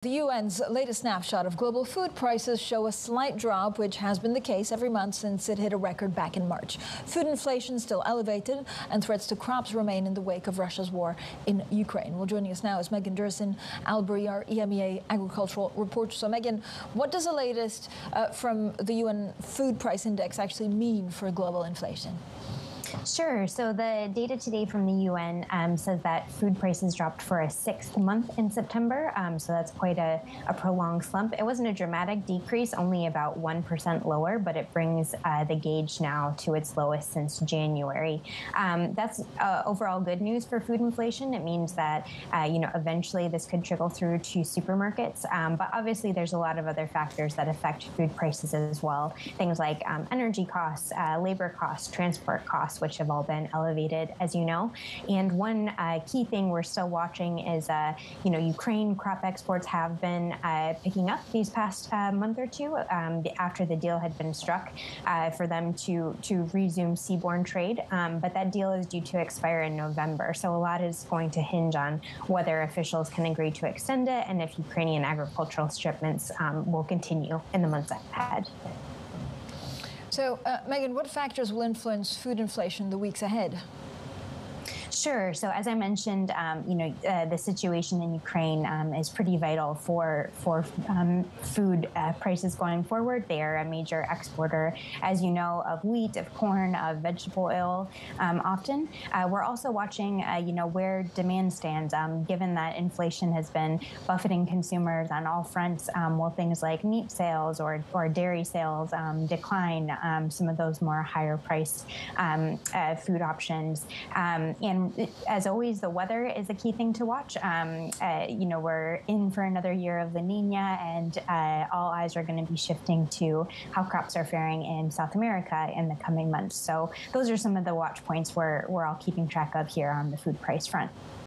The UN's latest snapshot of global food prices show a slight drop, which has been the case every month since it hit a record back in March. Food inflation still elevated, and threats to crops remain in the wake of Russia's war in Ukraine. Well, joining us now is Durisin Albery, our EMEA agricultural reporter. So, Megan, what does the latest from the UN Food Price Index actually mean for global inflation? Sure. So the data today from the UN says that food prices dropped for a sixth month in September. So that's quite a prolonged slump. It wasn't a dramatic decrease, only about 1% lower, but it brings the gauge now to its lowest since January. That's overall good news for food inflation. It means that, eventually this could trickle through to supermarkets. But obviously there's a lot of other factors that affect food prices as well. Things like energy costs, labor costs, transport costs, which have all been elevated, as you know. And one key thing we're still watching is, Ukraine crop exports have been picking up these past month or two after the deal had been struck for them to resume seaborne trade. But that deal is due to expire in November. So a lot is going to hinge on whether officials can agree to extend it and if Ukrainian agricultural shipments will continue in the months ahead. So, Megan, what factors will influence food inflation in the weeks ahead? Sure. So as I mentioned, the situation in Ukraine is pretty vital for food prices going forward. They are a major exporter, as you know, of wheat, of corn, of vegetable oil. Often, we're also watching, where demand stands. Given that inflation has been buffeting consumers on all fronts, will things like meat sales or dairy sales decline? Some of those more higher priced food options. And as always, the weather is a key thing to watch. We're in for another year of La Nina, and all eyes are going to be shifting to how crops are faring in South America in the coming months. So those are some of the watch points we're all keeping track of here on the food price front.